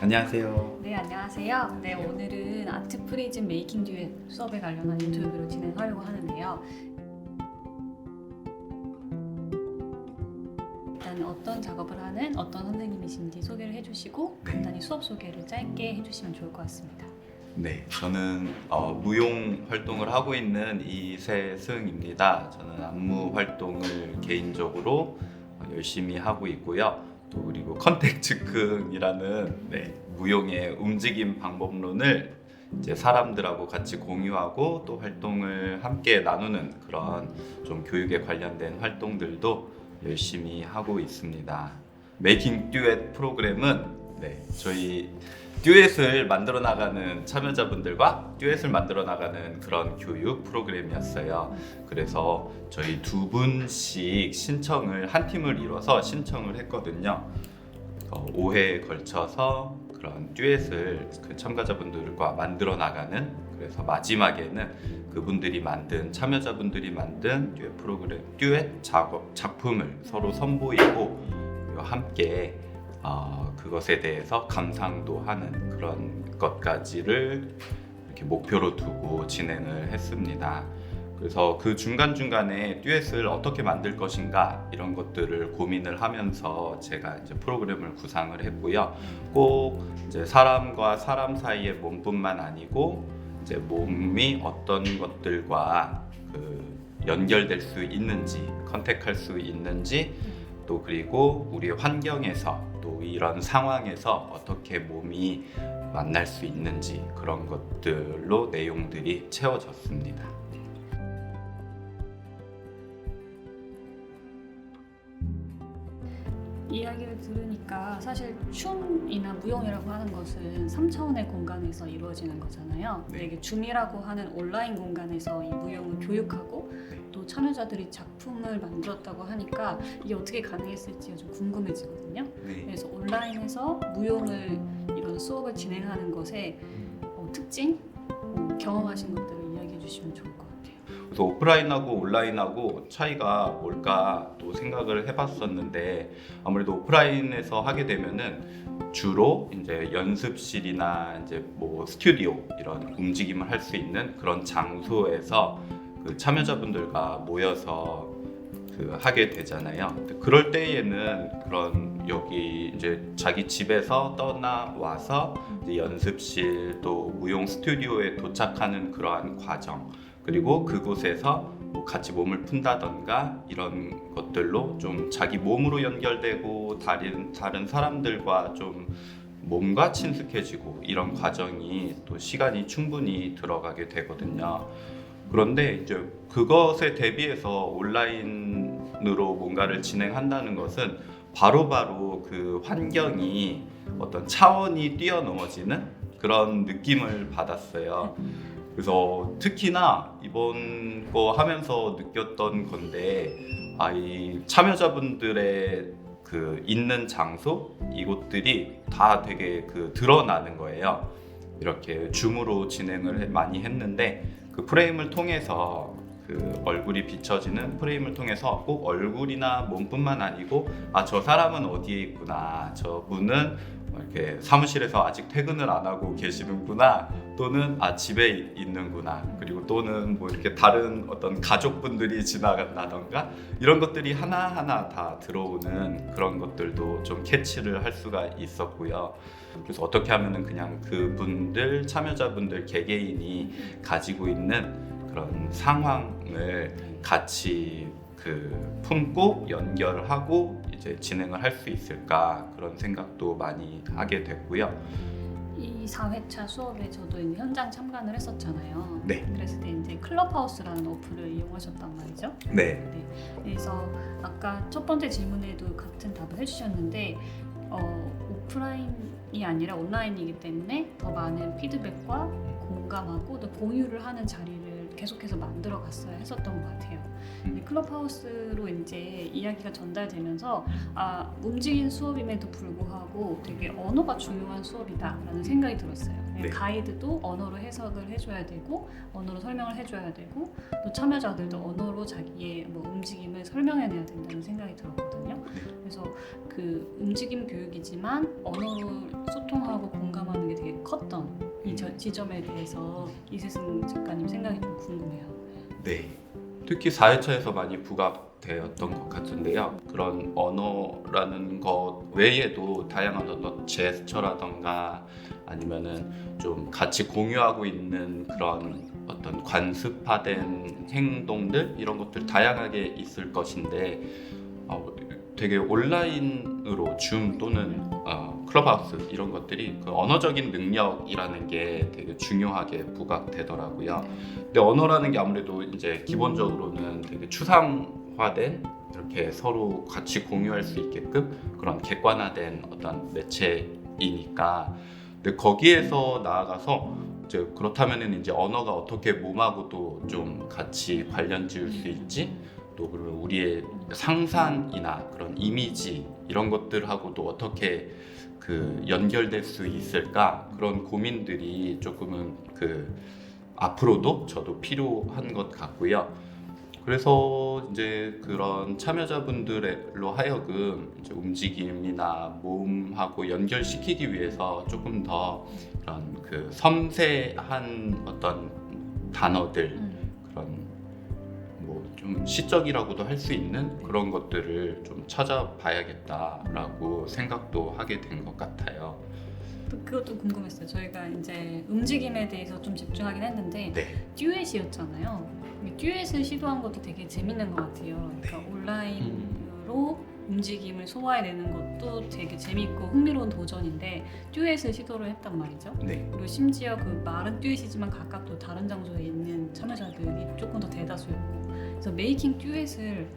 안녕하세요. 네, 안녕하세요. 네, 오늘은 아트 프리즘 메이킹 듀엣 수업에 관련한 인터뷰를 진행하려고 하는데요. 일단 어떤 작업을 하는 어떤 선생님이신지 소개를 해주시고 간단히 수업 소개를 짧게 해주시면 좋을 것 같습니다. 네, 저는 무용 활동을 하고 있는 이세승입니다. 저는 안무 활동을 개인적으로 열심히 하고 있고요. 또 그리고 컨택츠큰이라는 무용의 움직임 방법론을 이제 사람들하고 같이 공유하고 또 활동을 함께 나누는 그런 좀 교육에 관련된 활동들도 열심히 하고 있습니다. 메이킹 듀엣 프로그램은 저희 듀엣을 만들어 나가는 참여자분들과 듀엣을 만들어 나가는 그런 교육 프로그램이었어요. 그래서 저희 두 분씩 신청을 한 팀을 이뤄서 신청을 했거든요. 5회에 걸쳐서 그런 듀엣을 그 참가자분들과 만들어 나가는, 그래서 마지막에는 그분들이 만든 참여자분들이 만든 듀엣 프로그램, 듀엣 작품을 서로 선보이고 함께 그것에 대해서 감상도 하는 그런 것까지를 이렇게 목표로 두고 진행을 했습니다. 그래서 그 중간중간에 듀엣을 어떻게 만들 것인가 이런 것들을 고민을 하면서 제가 이제 프로그램을 구상을 했고요. 꼭 이제 사람과 사람 사이의 몸뿐만 아니고 이제 몸이 어떤 것들과 연결될 수 있는지, 컨택할 수 있는지, 또 그리고 우리 환경에서 또 이런 상황에서 어떻게 몸이 만날 수 있는지 그런 것들로 내용들이 채워졌습니다. 이야기를 들으니까 사실 춤이나 무용이라고 하는 것은 3차원의 공간에서 이루어지는 거잖아요. 네. 이게 줌이라고 하는 온라인 공간에서 이 무용을 교육하고 또 참여자들이 작품을 만들었다고 하니까 이게 어떻게 가능했을지가 좀 궁금해지거든요. 그래서 온라인에서 무용을 이런 수업을 진행하는 것의 특징, 경험하신 것들을 이야기해 주시면 좋을 것 같아요. 그래서 오프라인하고 온라인하고 차이가 뭘까 또 생각을 해봤었는데, 아무래도 오프라인에서 하게 되면은 주로 이제 연습실이나 이제 뭐 스튜디오 이런 움직임을 할 수 있는 그런 장소에서 그 참여자분들과 모여서 하게 되잖아요. 그럴 때에는 그런 여기 이제 자기 집에서 떠나와서 이제 연습실 또 무용 스튜디오에 도착하는 그러한 과정, 그리고 그곳에서 뭐 같이 몸을 푼다던가 이런 것들로 좀 자기 몸으로 연결되고 다른 사람들과 좀 몸과 친숙해지고 이런 과정이 또 시간이 충분히 들어가게 되거든요. 그런데 이제 그것에 대비해서 온라인으로 뭔가를 진행한다는 것은 바로바로 그 환경이 어떤 차원이 뛰어넘어지는 그런 느낌을 받았어요. 그래서 특히나 이번 거 하면서 느꼈던 건데, 이 참여자분들의 그 있는 장소, 이곳들이 다 되게 드러나는 거예요. 이렇게 줌으로 진행을 많이 했는데 그 프레임을 통해서 그 얼굴이 비춰지는 프레임을 통해서 꼭 얼굴이나 몸뿐만 아니고 저 사람은 어디에 있구나, 저분은 이렇게 사무실에서 아직 퇴근을 안 하고 계시는구나, 또는 집에 있는구나, 그리고 또는 뭐 이렇게 다른 어떤 가족분들이 지나간다던가 이런 것들이 하나하나 다 들어오는 그런 것들도 좀 캐치를 할 수가 있었고요. 그래서 어떻게 하면은 그냥 그분들, 참여자분들 개개인이 가지고 있는 그런 상황을 같이 품고 연결하고 이제 진행을 할 수 있을까, 그런 생각도 많이 하게 됐고요. 이 4회차 수업에 저도 현장 참관을 했었잖아요. 네. 그랬을 때 이제 클럽하우스라는 어플을 이용하셨단 말이죠. 네. 그래서 아까 첫 번째 질문에도 같은 답을 해주셨는데 오프라인이 아니라 온라인이기 때문에 더 많은 피드백과 공감하고 또 공유를 하는 자리를 계속해서 만들어 갔어야 했었던 것 같아요. 클럽하우스로 이제 이야기가 전달되면서 움직인 수업임에도 불구하고 되게 언어가 중요한 수업이다라는 생각이 들었어요. 네. 가이드도 언어로 해석을 해줘야 되고 언어로 설명을 해줘야 되고 또 참여자들도 언어로 자기의 뭐 움직임을 설명해내야 된다는 생각이 들었거든요. 그래서 그 움직임 교육이지만 언어로 소통하고 공감하는 게 되게 컸던 이 지점에 대해서 이세승 작가님 생각이 좀 궁금해요. 네. 특히 4회차에서 많이 부각되었던 것 같은데요. 그런 언어라는 것 외에도 다양한 어떤 제스처라던가 아니면은 좀 같이 공유하고 있는 그런 어떤 관습화된 행동들 이런 것들 다양하게 있을 것인데 되게 온라인으로 줌 또는 클럽하우스 이런 것들이 그 언어적인 능력이라는 게 되게 중요하게 부각되더라고요. 근데 언어라는 게 아무래도 이제 기본적으로는 되게 추상화된 이렇게 서로 같이 공유할 수 있게끔 그런 객관화된 어떤 매체이니까 근데 거기에서 나아가서 이제 그렇다면은 이제 언어가 어떻게 몸하고도 좀 같이 관련 지을 수 있지? 또 그리고 우리의 상상이나 그런 이미지 이런 것들하고도 어떻게 그 연결될 수 있을까 그런 고민들이 조금은 그 앞으로도 저도 필요한 것 같고요. 그래서 이제 그런 참여자분들로 하여금 이제 움직임이나 몸하고 연결시키기 위해서 조금 더 그런 그 섬세한 어떤 단어들 그런 뭐 좀 시적이라고도 할 수 있는 그런 것들을 좀 찾아봐야겠다라고 생각도 하게 된 것 같아요. 또 그것도 궁금했어요. 저희가 이제 움직임에 대해서 좀 집중하긴 했는데 네. 듀엣이었잖아요. 듀엣을 시도한 것도 되게 재밌는 것 같아요. 그러니까 온라인으로 움직임을 소화해내는 것도 되게 재밌고 흥미로운 도전인데 듀엣을 시도를 했단 말이죠. 네. 그리고 심지어 그 말은 듀엣이지만 각각 또 다른 장소에 있는 참여자들이 조금 더 대다수였고 그래서 메이킹 듀엣을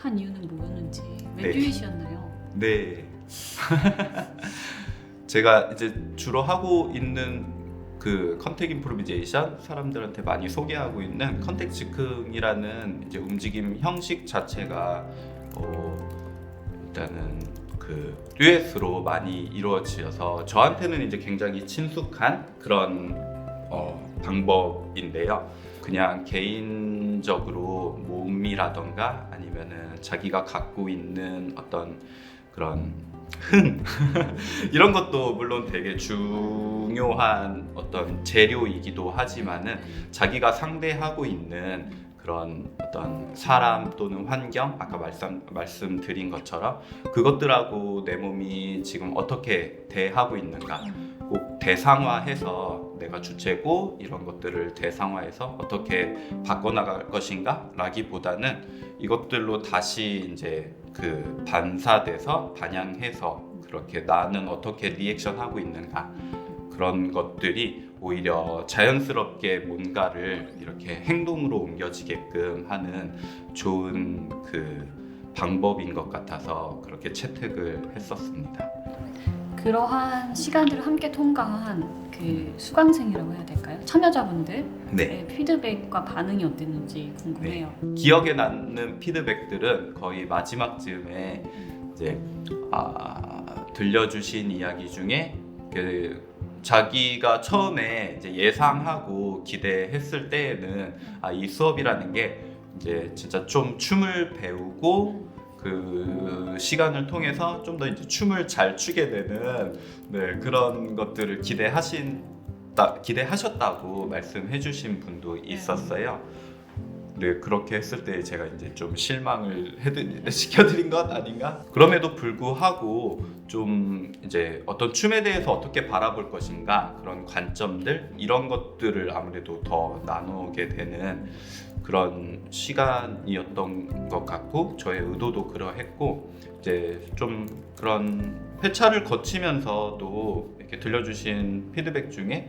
한 이유는 뭐였는지 왜 네. 듀엣이었나요? 네. 제가 이제 주로 하고 있는 그 컨택 임프로비제이션 사람들한테 많이 소개하고 있는 컨택 즉흥이라는 이제 움직임 형식 자체가 일단은 그 듀엣으로 많이 이루어져서 저한테는 이제 굉장히 친숙한 그런 방법인데요. 그냥 개인적으로 몸이라던가 아니면은 자기가 갖고 있는 어떤 그런 흥 이런 것도 물론 되게 중요한 어떤 재료이기도 하지만은 자기가 상대하고 있는 그런 어떤 사람 또는 환경 아까 말씀드린 것처럼 그것들하고 내 몸이 지금 어떻게 대하고 있는가 꼭 대상화해서 내가 주체고 이런 것들을 대상화해서 어떻게 바꿔나갈 것인가 라기보다는 이것들로 다시 이제 그 반사돼서 반영해서 그렇게 나는 어떻게 리액션하고 있는가 그런 것들이 오히려 자연스럽게 뭔가를 이렇게 행동으로 옮겨지게끔 하는 좋은 그 방법인 것 같아서 그렇게 채택을 했었습니다. 그러한 시간들을 함께 통과한 그 수강생이라고 해야 될까요? 참여자분들의 네. 피드백과 반응이 어땠는지 궁금해요. 기억에 남는 피드백들은 거의 마지막쯤에 이제 들려주신 이야기 중에 그 자기가 처음에 이제 예상하고 기대했을 때에는 이 수업이라는 게 이제 진짜 좀 춤을 배우고 그 시간을 통해서 좀 더 이제 춤을 잘 추게 되는 그런 것들을 기대하셨다고 말씀해주신 분도 있었어요. 네, 그렇게 했을 때 제가 이제 좀 실망을 시켜드린 것 아닌가? 그럼에도 불구하고 좀 이제 어떤 춤에 대해서 어떻게 바라볼 것인가 그런 관점들 이런 것들을 아무래도 더 나누게 되는 그런 시간이었던 것 같고 저의 의도도 그러했고 이제 좀 그런 회차를 거치면서도 이렇게 들려주신 피드백 중에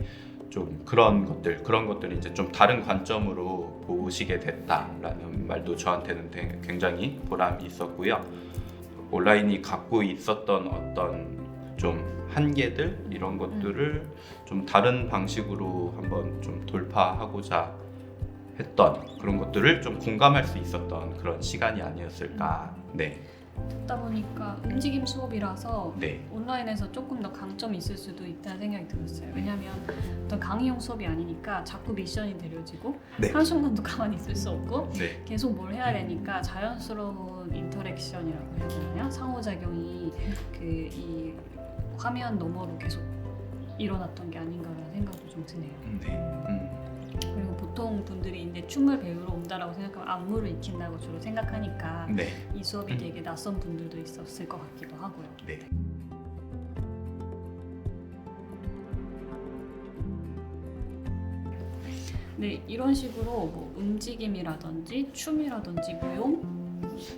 좀 그런 것들이 이제 좀 다른 관점으로 보시게 됐다라는 말도 저한테는 굉장히 보람이 있었고요. 온라인이 갖고 있었던 어떤 좀 한계들 이런 것들을 좀 다른 방식으로 한번 좀 돌파하고자 했던 그런 것들을 좀 공감할 수 있었던 그런 시간이 아니었을까. 네. 듣다 보니까 움직임 수업이라서 네. 온라인에서 조금 더 강점이 있을 수도 있다는 생각이 들었어요. 왜냐하면 어떤 강의용 수업이 아니니까 자꾸 미션이 내려지고 네. 한순간도 가만히 있을 수 없고 네. 계속 뭘 해야 되니까 자연스러운 인터랙션이라고 해야 되나요? 상호작용이 이 화면 너머로 계속 일어났던 게 아닌가라는 생각도 좀 드네요. 네. 그리고 보통 분들이 이제 춤을 배우러 온다라고 생각하면 안무를 익힌다고 주로 생각하니까 네. 이 수업이 되게 낯선 분들도 있었을 것 같기도 하고요. 네. 네, 이런 식으로 뭐 움직임이라든지 춤이라든지 무용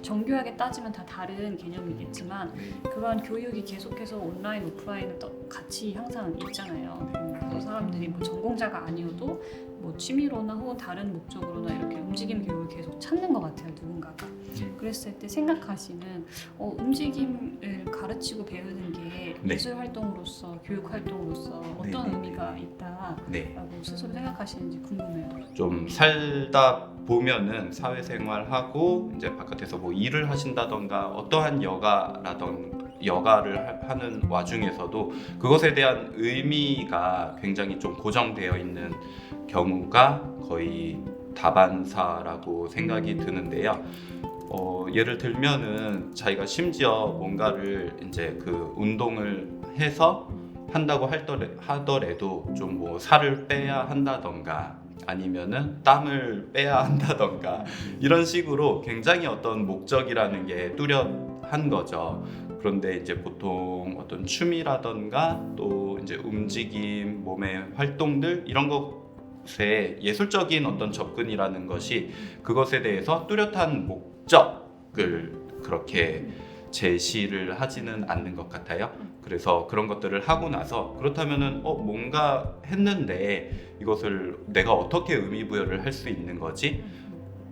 정교하게 따지면 다 다른 개념이겠지만 그러한 교육이 계속해서 온라인, 오프라인을 같이 항상 있잖아요. 그래서 사람들이 뭐 전공자가 아니어도 뭐 취미로나 혹은 다른 목적으로나 이렇게 움직임 교육을 계속 찾는 것 같아요, 누군가가. 그랬을 때 생각하시는 움직임을 가르치고 배우는 게 네. 예술 활동으로서, 교육 활동으로서 어떤 네. 의미가 있다라고 네. 스스로 생각하시는지 궁금해요. 좀 살다 보면은 사회생활하고 이제 바깥에서 뭐 일을 하신다던가 어떠한 여가를 하는 와중에서도 그것에 대한 의미가 굉장히 좀 고정되어 있는 경우가 거의 다반사라고 생각이 드는데요. 예를 들면은 자기가 심지어 뭔가를 이제 그 운동을 해서 한다고 하더라도 좀 뭐 살을 빼야 한다던가 아니면은 땀을 빼야 한다던가 이런 식으로 굉장히 어떤 목적이라는 게 뚜렷한 거죠. 그런데 이제 보통 어떤 춤이라던가 또 이제 움직임, 몸의 활동들 이런 것에 예술적인 어떤 접근이라는 것이 그것에 대해서 뚜렷한 목적을 그렇게 제시를 하지는 않는 것 같아요. 그래서 그런 것들을 하고 나서 그렇다면은 뭔가 했는데 이것을 내가 어떻게 의미 부여를 할 수 있는 거지?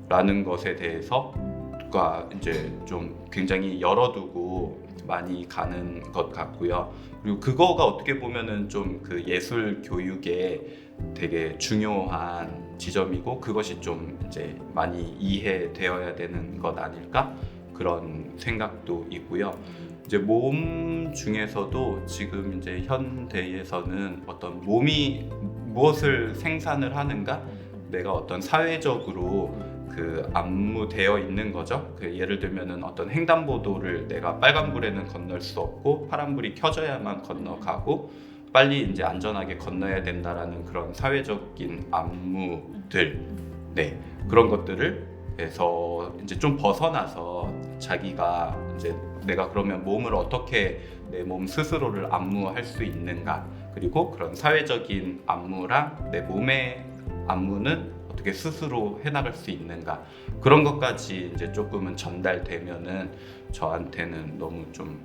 라는 것에 대해서가 이제 좀 굉장히 열어두고 많이 가는 것 같고요. 그리고 그거가 어떻게 보면은 좀 그 예술 교육에 되게 중요한 지점이고 그것이 좀 이제 많이 이해되어야 되는 것 아닐까? 그런 생각도 있고요. 이제 몸 중에서도 지금 이제 현대에서는 어떤 몸이 무엇을 생산을 하는가, 내가 어떤 사회적으로 그 안무되어 있는 거죠. 그 예를 들면은 어떤 횡단보도를 내가 빨간불에는 건널 수 없고 파란불이 켜져야만 건너가고 빨리 이제 안전하게 건너야 된다라는 그런 사회적인 안무들, 네 그런 것들을 에서 이제 좀 벗어나서 자기가 이제 내가 그러면 몸을 어떻게 내 몸 스스로를 안무할 수 있는가, 그리고 그런 사회적인 안무랑 내 몸의 안무는 어떻게 스스로 해나갈 수 있는가, 그런 것까지 이제 조금은 전달되면은 저한테는 너무 좀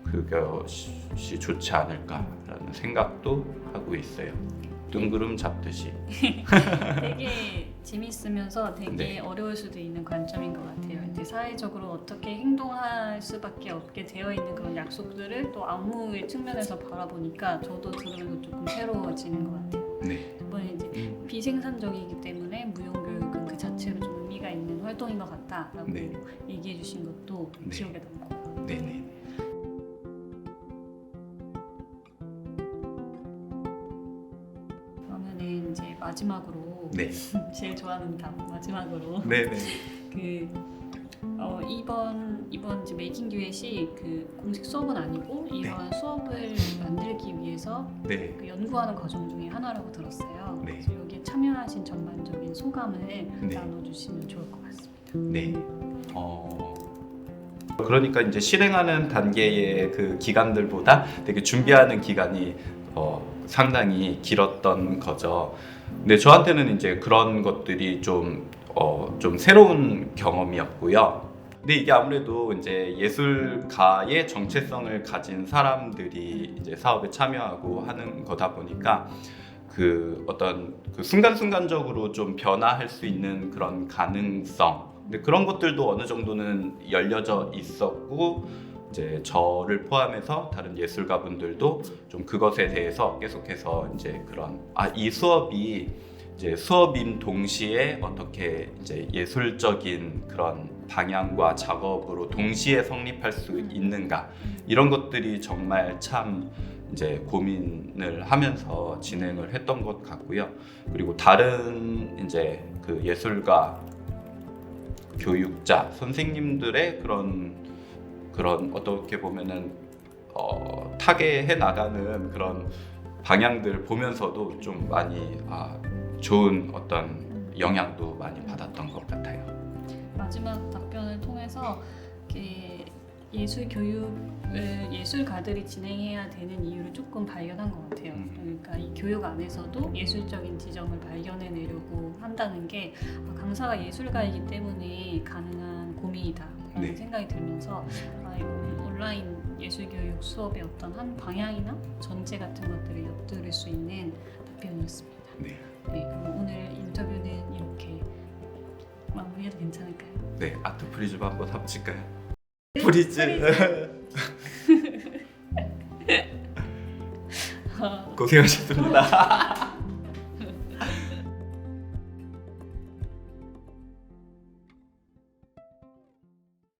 그것이 좋지 않을까라는 생각도 하고 있어요. 뜬구름 잡듯이. 되게 재밌으면서 되게 네. 어려울 수도 있는 관점인 것 같아요. 이제 사회적으로 어떻게 행동할 수밖에 없게 되어 있는 그런 약속들을 또 안무의 측면에서 바라보니까 저도 들으면서 조금 새로워지는 것 같아요. 네. 이번에 이제 비생산적이기 때문에 무용교육은 그 자체로 좀 의미가 있는 활동인 것 같다라고 네. 얘기해 주신 것도 네. 기억에 남고. 네네. 그러면은 이제 마지막으로 네. 제일 좋아하는 답 마지막으로 네네. 이번 이제 메이킹 듀엣이 그 공식 수업은 아니고 이러한 수업을 만들기 위해서 네. 그 연구하는 과정 중에 하나라고 들었어요. 네. 그래서 여기에 참여하신 전반적인 소감을 네. 나눠주시면 좋을 것 같습니다. 네. 그러니까 이제 실행하는 단계의 그 기간들보다 되게 준비하는 기간이 상당히 길었던 거죠. 근데 저한테는 이제 그런 것들이 좀 새로운 경험이었고요. 근데 이게 아무래도 이제 예술가의 정체성을 가진 사람들이 이제 사업에 참여하고 하는 거다 보니까 그 어떤 그 순간순간적으로 좀 변화할 수 있는 그런 가능성, 근데 그런 것들도 어느 정도는 열려져 있었고 이제 저를 포함해서 다른 예술가분들도 좀 그것에 대해서 계속해서 이제 그런 이 수업이 이제 수업인 동시에 어떻게 이제 예술적인 그런 방향과 작업으로 동시에 성립할 수 있는가, 이런 것들이 정말 참 이제 고민을 하면서 진행을 했던 것 같고요. 그리고 다른 이제 그 예술가 교육자 선생님들의 그런 어떻게 보면은 타개해 나가는 그런 방향들 보면서도 좀 많이 좋은 어떤 영향도 많이 받았던 것 같아요. 마지막 답변을 통해서 이렇게 예술 교육을 예술가들이 진행해야 되는 이유를 조금 발견한 것 같아요. 그러니까 이 교육 안에서도 예술적인 지점을 발견해내려고 한다는 게 강사가 예술가이기 때문에 가능한 고민이다라는 네. 생각이 들면서 이 온라인 예술 교육 수업의 어떤 한 방향이나 전제 같은 것들을 엿들을 수 있는 답변이었습니다. 네. 네, 그럼 오늘 인터뷰는 이렇게 마무리해도 괜찮을까요? 네, 아트 프리즘 한번 합칠까요? 프리즈. 고생하셨습니다.